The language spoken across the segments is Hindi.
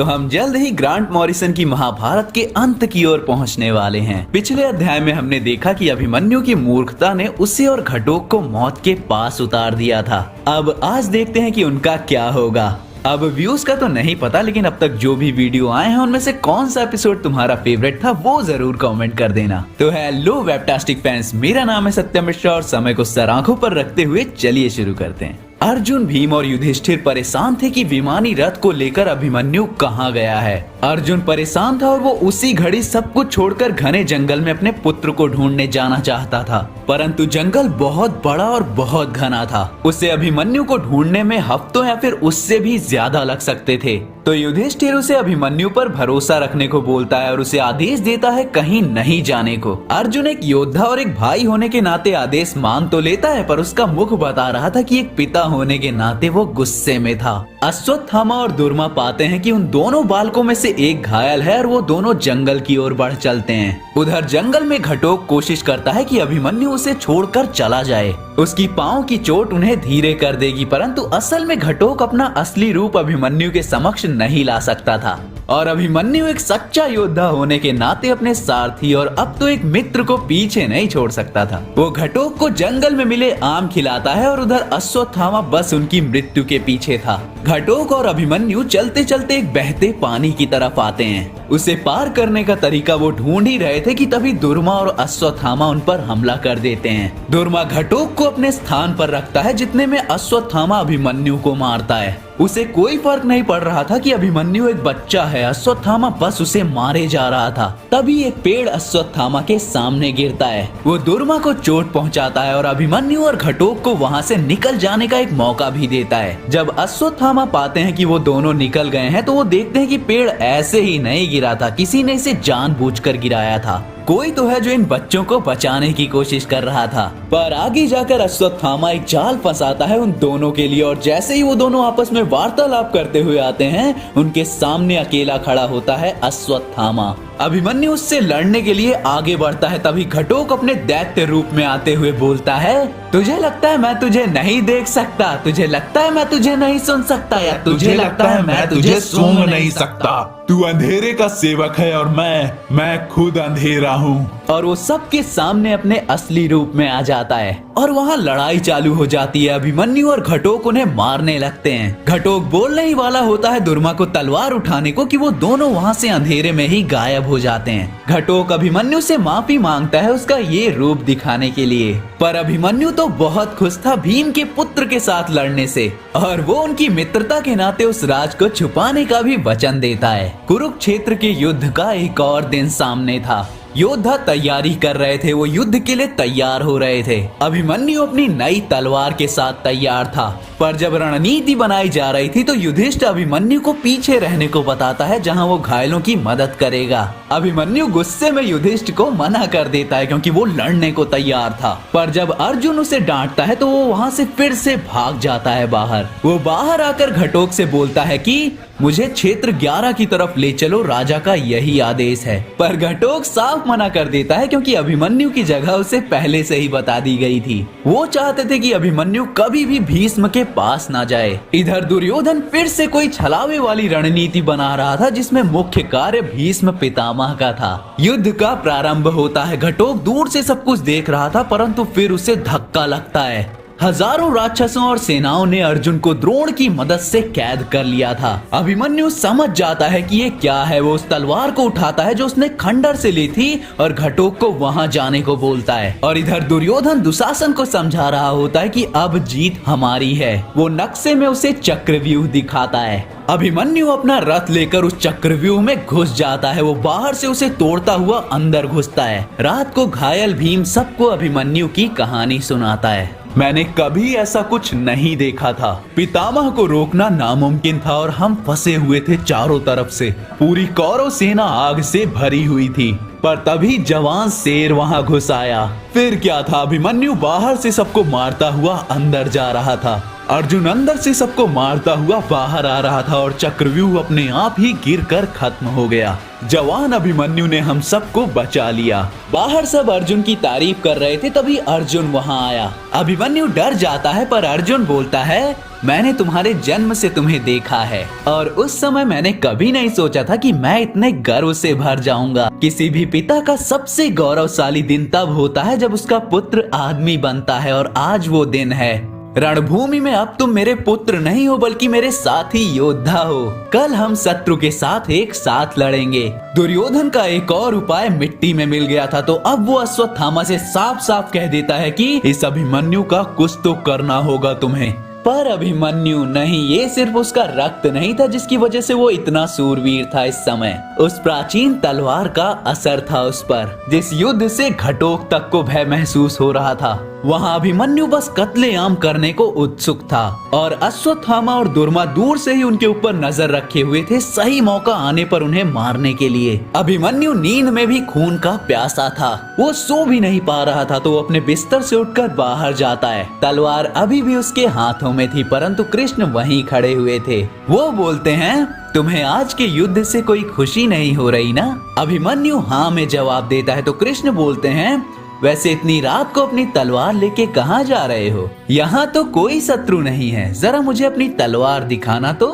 तो हम जल्द ही ग्रांट मॉरिसन की महाभारत के अंत की ओर पहुंचने वाले हैं। पिछले अध्याय में हमने देखा कि अभिमन्यु की मूर्खता ने उसे और घटोक को मौत के पास उतार दिया था। अब आज देखते हैं कि उनका क्या होगा। अब व्यूज का तो नहीं पता, लेकिन अब तक जो भी वीडियो आए हैं उनमें से कौन सा एपिसोड तुम्हारा फेवरेट था वो जरूर कमेंट कर देना। तो हेलो वेबटास्टिक फैंस, मेरा नाम है सत्यम मिश्रा और समय को सर आंखों पर रखते हुए चलिए शुरू करते हैं। अर्जुन, भीम और युधिष्ठिर परेशान थे कि विमानी रथ को लेकर अभिमन्यु कहाँ गया है। अर्जुन परेशान था और वो उसी घड़ी सब कुछ छोड़कर घने जंगल में अपने पुत्र को ढूंढने जाना चाहता था, परंतु जंगल बहुत बड़ा और बहुत घना था। उसे अभिमन्यु को ढूंढने में हफ्तों या फिर उससे भी ज्यादा लग सकते थे। तो युधिष्ठिर उसे अभिमन्यु पर भरोसा रखने को बोलता है और उसे आदेश देता है कहीं नहीं जाने को। अर्जुन एक योद्धा और एक भाई होने के नाते आदेश मान तो लेता है, पर उसका मुख बता रहा था कि एक पिता होने के नाते वो गुस्से में था। अश्वत्थामा और दुर्मा पाते हैं कि उन दोनों बालकों में से एक घायल है और वो दोनों जंगल की ओर बढ़ चलते हैं। उधर जंगल में घटोक कोशिश करता है कि अभिमन्यु उसे छोड़कर चला जाए। उसकी पांव की चोट उन्हें धीरे कर देगी, परंतु असल में घटोक अपना असली रूप अभिमन्यु के समक्ष नहीं ला सकता था और अभिमन्यु एक सच्चा योद्धा होने के नाते अपने सारथी और अब तो एक मित्र को पीछे नहीं छोड़ सकता था। वो घटोक को जंगल में मिले आम खिलाता है और उधर अश्वत्थामा बस उनकी मृत्यु के पीछे था। घटोक और अभिमन्यु चलते चलते एक बहते पानी की तरफ आते हैं। उसे पार करने का तरीका वो ढूंढ ही रहे थे कि तभी दुर्मा और अश्वत्थामा उन पर हमला कर देते हैं। दुर्मा घटोक को अपने स्थान पर रखता है, जितने में अश्वत्थामा अभिमन्यु को मारता है। उसे कोई फर्क नहीं पड़ रहा था कि अभिमन्यु एक बच्चा है, अश्वत्थामा बस उसे मारे जा रहा था। तभी एक पेड़ अश्वत्थामा के सामने गिरता है। वो दुर्मा को चोट पहुंचाता है और अभिमन्यु और घटोक को वहां से निकल जाने का एक मौका भी देता है। जब अश्वत्थामा पाते हैं कि वो दोनों निकल गए हैं तो वो देखते हैं कि पेड़ ऐसे ही नहीं गिरा था, किसी ने इसे जानबूझकर गिराया था। कोई तो है जो इन बच्चों को बचाने की कोशिश कर रहा था। पर आगे जाकर अश्वत्थामा एक जाल फंसाता है उन दोनों के लिए और जैसे ही वो दोनों आपस में वार्तालाप करते हुए आते हैं, उनके सामने अकेला खड़ा होता है अश्वत्थामा। अभिमन्यु उससे लड़ने के लिए आगे बढ़ता है। तभी घटोक अपने दैत्य रूप में आते हुए बोलता है, तुझे लगता है मैं तुझे नहीं देख सकता, तुझे लगता है मैं तुझे नहीं सुन सकता, या तुझे लगता है मैं तुझे सूंघ नहीं सकता। तू अंधेरे का सेवक है और मैं खुद अंधेरा हूँ। और वो सबके सामने अपने असली रूप में आ जाता है और वहाँ लड़ाई चालू हो जाती है। अभिमन्यु और घटोक उन्हें मारने लगते हैं। घटोक बोलने ही वाला होता है दुर्मा को तलवार उठाने को कि वो दोनों वहाँ से अंधेरे में ही गायब हो जाते हैं। घटोक अभिमन्यु से माफी मांगता है उसका ये रूप दिखाने के लिए, पर अभिमन्यु तो बहुत खुश था भीम के पुत्र के साथ लड़ने से और वो उनकी मित्रता के नाते उस राज को छुपाने का भी वचन देता है। कुरुक्षेत्र के युद्ध का एक और दिन सामने था। योद्धा तैयारी कर रहे थे, वो युद्ध के लिए तैयार हो रहे थे। अभिमन्यु अपनी नई तलवार के साथ तैयार था, पर जब रणनीति बनाई जा रही थी तो युधिष्ठिर अभिमन्यु को पीछे रहने को बताता है जहां वो घायलों की मदद करेगा। अभिमन्यु गुस्से में युधिष्ठिर को मना कर देता है क्योंकि वो लड़ने को तैयार था, पर जब अर्जुन उसे डांटता है तो वो वहां से फिर से भाग जाता है बाहर। वो बाहर आकर घटोक से बोलता है कि मुझे क्षेत्र 11 की तरफ ले चलो, राजा का यही आदेश है। पर घटोक साफ मना कर देता है क्योंकि अभिमन्यु की जगह उसे पहले से ही बता दी गई थी। वो चाहते थे कि अभिमन्यु कभी भी भीष्म के पास ना जाए। इधर दुर्योधन फिर से कोई छलावे वाली रणनीति बना रहा था जिसमें मुख्य कार्य भीष्म पितामह का था। युद्ध का प्रारंभ होता है। घटोक दूर से सब कुछ देख रहा था, परंतु फिर उसे धक्का लगता है। हजारों राक्षसों और सेनाओं ने अर्जुन को द्रोण की मदद से कैद कर लिया था। अभिमन्यु समझ जाता है कि ये क्या है। वो उस तलवार को उठाता है जो उसने खंडर से ली थी और घटोक को वहां जाने को बोलता है। और इधर दुर्योधन दुशासन को समझा रहा होता है कि अब जीत हमारी है। वो नक्शे में उसे चक्रव्यूह दिखाता है। अभिमन्यु अपना रथ लेकर उस चक्रव्यूह में घुस जाता है। वो बाहर से उसे तोड़ता हुआ अंदर घुसता है। रात को घायल भीम सबको अभिमन्यु की कहानी सुनाता है। मैंने कभी ऐसा कुछ नहीं देखा था। पितामह को रोकना नामुमकिन था और हम फंसे हुए थे चारों तरफ से। पूरी कौरव सेना आग से भरी हुई थी, पर तभी जवान शेर वहां घुस आया। फिर क्या था, अभिमन्यु बाहर से सबको मारता हुआ अंदर जा रहा था। अर्जुन अंदर से सबको मारता हुआ बाहर आ रहा था और चक्रव्यूह अपने आप ही गिरकर खत्म हो गया। जवान अभिमन्यु ने हम सबको बचा लिया। बाहर सब अर्जुन की तारीफ कर रहे थे, तभी अर्जुन वहां आया। अभिमन्यु डर जाता है पर अर्जुन बोलता है, मैंने तुम्हारे जन्म से तुम्हें देखा है और उस समय मैंने कभी नहीं सोचा था कि मैं इतने गर्व से भर जाऊंगा। किसी भी पिता का सबसे गौरवशाली दिन तब होता है जब उसका पुत्र आदमी बनता है और आज वो दिन है। रणभूमि में अब तुम मेरे पुत्र नहीं हो बल्कि मेरे साथी योद्धा हो। कल हम शत्रु के साथ एक साथ लड़ेंगे। दुर्योधन का एक और उपाय मिट्टी में मिल गया था, तो अब वो अश्वत्थामा से साफ साफ कह देता है कि इस अभिमन्यु का कुछ तो करना होगा तुम्हें। पर अभिमन्यु नहीं, ये सिर्फ उसका रक्त नहीं था जिसकी वजह से वो इतना सूरवीर था। इस समय उस प्राचीन तलवार का असर था उस पर, जिस युद्ध से घटोक तक को भय महसूस हो रहा था। वहाँ अभिमन्यु बस कत्लेआम करने को उत्सुक था और अश्वत्थामा और दुर्मा दूर से ही उनके ऊपर नजर रखे हुए थे, सही मौका आने पर उन्हें मारने के लिए। अभिमन्यु नींद में भी खून का प्यासा था, वो सो भी नहीं पा रहा था, तो वो अपने बिस्तर से उठकर बाहर जाता है। तलवार अभी भी उसके हाथों में थी, परंतु कृष्ण वहीं खड़े हुए थे। वो बोलते हैं, तुम्हें आज के युद्ध से कोई खुशी नहीं हो रही ना? अभिमन्यु हाँ में जवाब देता है, तो कृष्ण बोलते हैं, वैसे इतनी रात को अपनी तलवार लेके कहाँ जा रहे हो? यहाँ तो कोई शत्रु नहीं है, जरा मुझे अपनी तलवार दिखाना तो।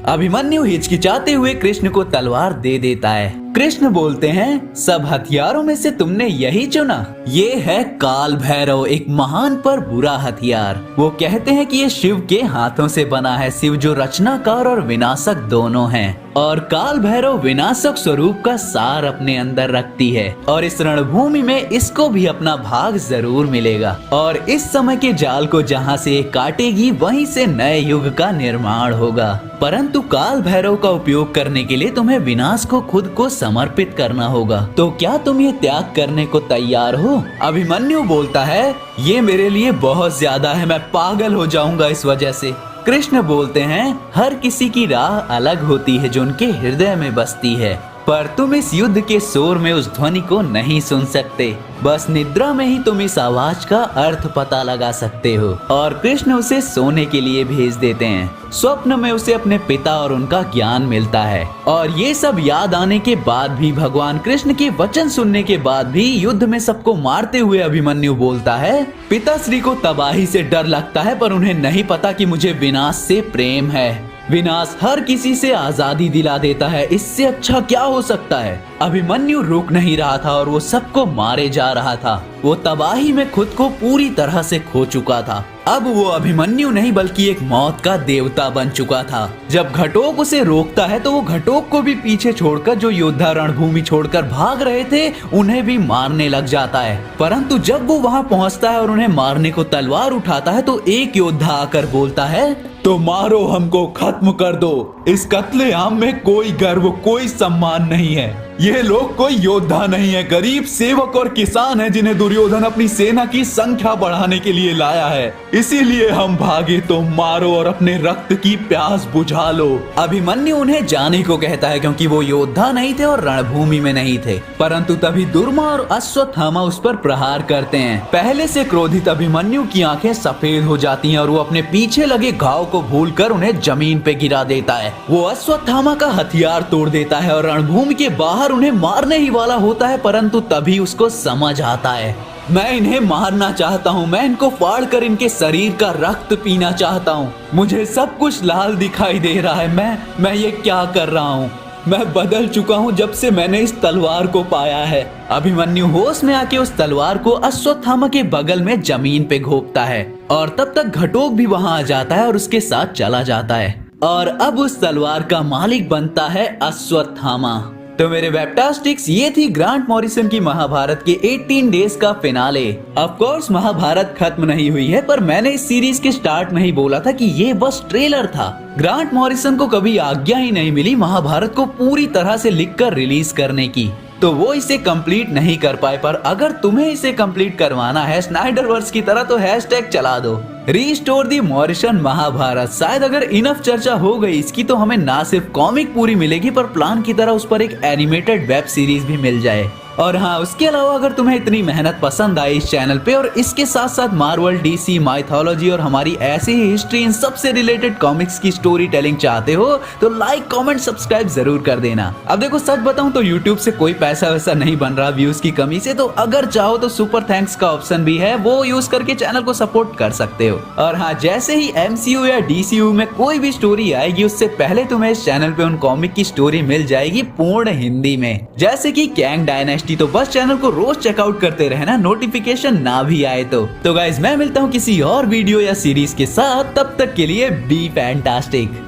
अभिमन्यु हिचकिचाते हुए कृष्ण को तलवार दे देता है। कृष्ण बोलते हैं, सब हथियारों में से तुमने यही चुना? ये है काल भैरव, एक महान पर बुरा हथियार। वो कहते हैं कि ये शिव के हाथों से बना है। शिव जो रचनाकार और विनाशक दोनों हैं, और काल भैरव विनाशक स्वरूप का सार अपने अंदर रखती है, और इस रणभूमि में इसको भी अपना भाग जरूर मिलेगा। और इस समय के जाल को जहाँ से ये काटेगी वहीं से नए युग का निर्माण होगा। परंतु काल भैरव का उपयोग करने के लिए तुम्हें विनाश को खुद को समर्पित करना होगा। तो क्या तुम ये त्याग करने को तैयार हो? अभिमन्यु बोलता है, ये मेरे लिए बहुत ज्यादा है, मैं पागल हो जाऊंगा इस वजह से। कृष्ण बोलते हैं, हर किसी की राह अलग होती है जो उनके हृदय में बसती है, पर तुम इस युद्ध के शोर में उस ध्वनि को नहीं सुन सकते। बस निद्रा में ही तुम इस आवाज का अर्थ पता लगा सकते हो। और कृष्ण उसे सोने के लिए भेज देते हैं। स्वप्न में उसे अपने पिता और उनका ज्ञान मिलता है। और ये सब याद आने के बाद भी, भगवान कृष्ण के वचन सुनने के बाद भी, युद्ध में सबको मारते हुए अभिमन्यु बोलता है, पिताश्री को तबाही से डर लगता है, पर उन्हें नहीं पता कि मुझे विनाश से प्रेम है। विनाश हर किसी से आजादी दिला देता है, इससे अच्छा क्या हो सकता है? अभिमन्यु रुक नहीं रहा था और वो सबको मारे जा रहा था। वो तबाही में खुद को पूरी तरह से खो चुका था। अब वो अभिमन्यु नहीं बल्कि एक मौत का देवता बन चुका था। जब घटोक उसे रोकता है तो वो घटोक को भी पीछे छोड़कर, जो योद्धा रणभूमि छोड़कर भाग रहे थे, उन्हें भी मारने लग जाता है। परंतु जब वो वहाँ पहुँचता है और उन्हें मारने को तलवार उठाता है, तो एक योद्धा आकर बोलता है, तो मारो, हमको खत्म कर दो। इस कत्लेआम में कोई गर्व, कोई सम्मान नहीं है। ये लोग कोई योद्धा नहीं है, गरीब सेवक और किसान है जिन्हें दुर्योधन अपनी सेना की संख्या बढ़ाने के लिए लाया है। इसीलिए हम भागे, तो मारो और अपने रक्त की प्यास बुझा लो। अभिमन्यु उन्हें जाने को कहता है क्योंकि वो योद्धा नहीं थे और रणभूमि में नहीं थे। परंतु तभी दुर्मा और अश्वत्थामा उस पर प्रहार करते हैं। पहले से क्रोधित अभिमन्यु की आंखें सफेद हो जाती हैं और वो अपने पीछे लगे घाव को भूलकर उन्हें जमीन पे गिरा देता है। वो अश्वत्थामा का हथियार तोड़ देता है और रणभूमि के बाहर उन्हें मारने ही वाला होता है, परंतु तभी उसको समझ आता है, मैं इन्हें मारना चाहता हूँ, मैं इनको फाड़ कर इनके शरीर का रक्त पीना चाहता हूँ। मुझे सब कुछ लाल दिखाई दे रहा है, मैं ये क्या कर रहा हूँ? मैं बदल चुका हूँ जब से मैंने इस तलवार को पाया है। अभिमन्यु होश में आके उस तलवार को अश्वत्थामा के बगल में जमीन पे घोंपता है, और तब तक घटोक भी वहाँ आ जाता है और उसके साथ चला जाता है। और अब उस तलवार का मालिक बनता है अश्वत्थामा। तो मेरे वेबटास्टिक्स, ये थी ग्रांट मॉरिसन की महाभारत के 18 डेज का फिनाले। ऑफ कोर्स महाभारत खत्म नहीं हुई है, पर मैंने इस सीरीज के स्टार्ट में ही बोला था कि ये बस ट्रेलर था। ग्रांट मॉरिसन को कभी आज्ञा ही नहीं मिली महाभारत को पूरी तरह से लिखकर रिलीज करने की, तो वो इसे कंप्लीट नहीं कर पाए। पर अगर तुम्हें इसे कंप्लीट करवाना है स्नाइडरवर्स की तरह, तो हैशटैग चला दो, रीस्टोर दी मॉरिसन महाभारत। शायद अगर इनफ चर्चा हो गई इसकी, तो हमें ना सिर्फ कॉमिक पूरी मिलेगी, पर प्लान की तरह उस पर एक एनिमेटेड वेब सीरीज भी मिल जाए। और हाँ, उसके अलावा अगर तुम्हें इतनी मेहनत पसंद आई इस चैनल पे और इसके साथ साथ मार्वल, डीसी, माइथोलॉजी और हमारी ऐसी ही हिस्ट्री इन सबसे रिलेटेड कॉमिक्स की स्टोरी टेलिंग चाहते हो तो लाइक, कमेंट, सब्सक्राइब जरूर कर देना। अब देखो सच बताऊं तो यूट्यूब से कोई पैसा वैसा नहीं बन रहा व्यूज की कमी से, तो अगर चाहो तो सुपर थैंक्स का ऑप्शन भी है, वो यूज करके चैनल को सपोर्ट कर सकते हो। और हाँ, जैसे ही एमसीयू या डीसीयू में कोई भी स्टोरी आएगी उससे पहले तुम्हें इस चैनल पे उन कॉमिक की स्टोरी मिल जाएगी पूर्ण हिंदी में, जैसे कि कैंग डायनेस्टी। तो बस चैनल को रोज चेकआउट करते रहना, नोटिफिकेशन ना भी आए तो गाइज मैं मिलता हूँ किसी और वीडियो या सीरीज के साथ, तब तक के लिए बी फैंटास्टिक।